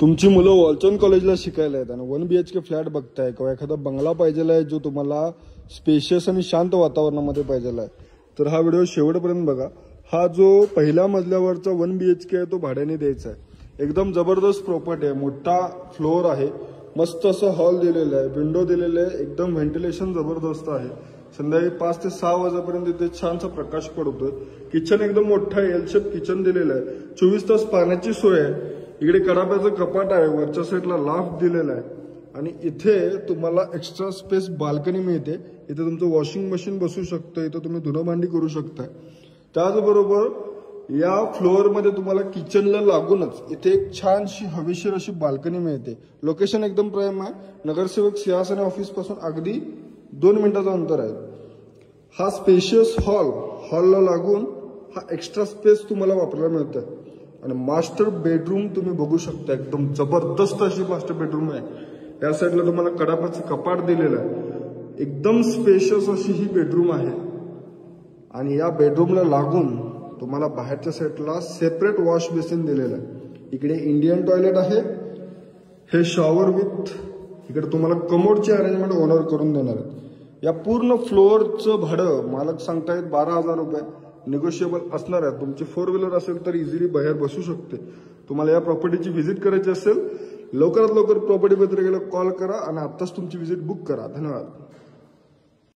तुमची मुलं वॉलचंद कॉलेजला शिकायला आहेत आणि 1 BHK फ्लॅट बघताय किंवा एखादा बंगला पाहिजेला आहे जो तुम्हाला स्पेशियस आणि शांत वातावरणामध्ये पाहिजेला आहे, तर हा व्हिडिओ शेवटपर्यंत बघा। हा जो पहिल्या मजल्यावरचा 1 BHK आहे तो भाड्याने द्यायचा आहे। एकदम जबरदस्त प्रॉपर्टी आहे, मोठा फ्लोअर आहे, मस्त असं हॉल दिलेला आहे, विंडो दिलेले आहे, एकदम व्हेंटिलेशन जबरदस्त आहे। संध्याकाळी 5 ते 6 वाजेपर्यंत इथे छानसा प्रकाश पडतोय। किचन एकदम मोठा एल शेप किचन दिलेलं आहे, 24 तास पाण्याची सोय आहे। इकडे कडाप्याचं कपाट आहे, वरच्या साईडला लाफ्ट दिलेला आहे आणि इथे तुम्हाला एक्स्ट्रा स्पेस बाल्कनी मिळते। इथे तुमचं वॉशिंग मशीन बसू शकतं, इथे तुम्ही धुणं भांडी करू शकता। त्याचबरोबर या फ्लोअरमध्ये तुम्हाला किचनला लागूनच इथे एक छानशी हवेशीर अशी बाल्कनी मिळते। लोकेशन एकदम प्राईम आहे, नगरसेवक सिंहासने ऑफिस पासून अगदी 2 मिनिटाचं अंतर आहे। हा स्पेशियस हॉलला लागून हा एक्स्ट्रा स्पेस तुम्हाला वापरायला मिळतं आणि मास्टर बेडरूम तुम्ही बघू शकता, एकदम जबरदस्त अशी मास्टर बेडरूम आहे। या साईडला तुम्हाला कडापाचं कपाट दिलेलं आहे, एकदम स्पेशियस अशी ही बेडरूम आहे आणि या बेडरूमला लागून तुम्हाला बाहेरच्या साईडला सेपरेट वॉश बेसिन दिलेलं आहे। इकडे इंडियन टॉयलेट आहे, हे शॉवर विथ इकडे तुम्हाला कमोडची अरेंजमेंट ओनर करून देणार आहे। या पूर्ण फ्लोअरचं भाडं मालक सांगतायत 12,000 रुपये, निगोशिएबल असणार आहे। तुमची 4 व्हीलर असेल तर इझिली बाहेर बसू शकते। तुम्हाला या प्रॉपर्टीची व्हिजिट करायची असेल, लवकरात लवकर प्रॉपर्टी पत्रिकेला कॉल करा आणि आत्ताच तुमची व्हिजिट बुक करा। धन्यवाद।